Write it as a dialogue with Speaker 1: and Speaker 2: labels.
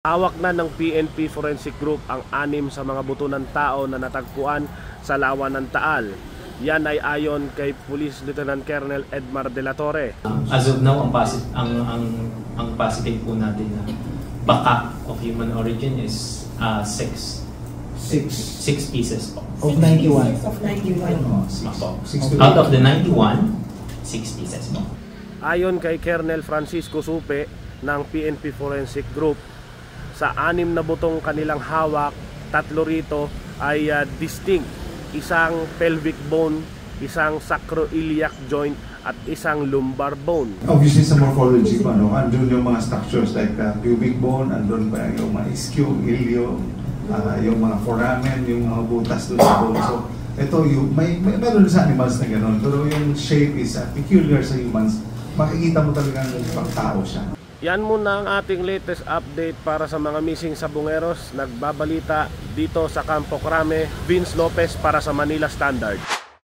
Speaker 1: Hawak na ng PNP Forensic Group ang 6 sa mga buto ng tao na natagpuan sa Lawa ng Taal. Yan ay ayon kay Police Lieutenant Colonel Edmar de la Torre.
Speaker 2: As of now, ang positive po natin na baka of human origin is 6 pieces po.
Speaker 3: Of 91.
Speaker 4: Of 91.
Speaker 2: Out of the 91, 6 pieces po.
Speaker 1: Ayon kay Colonel Francisco Supe ng PNP Forensic Group, sa 6 na butong kanilang hawak, 3 rito ay distinct. Isang pelvic bone, isang sacroiliac joint, at isang lumbar bone.
Speaker 5: Obviously sa morphology pa, andun yung mga structures like pubic bone, andun pa yung mga ischio, ilio, yung mga foramen, yung mga butas doon sa bone. So ito yung, meron sa animals na gano'n, pero yung shape is peculiar sa humans. Makikita mo talagang pang tao siya.
Speaker 1: Yan muna ang ating latest update para sa mga missing sabongeros. Nagbabalita dito sa Campo Crame, Vince Lopez para sa Manila Standard.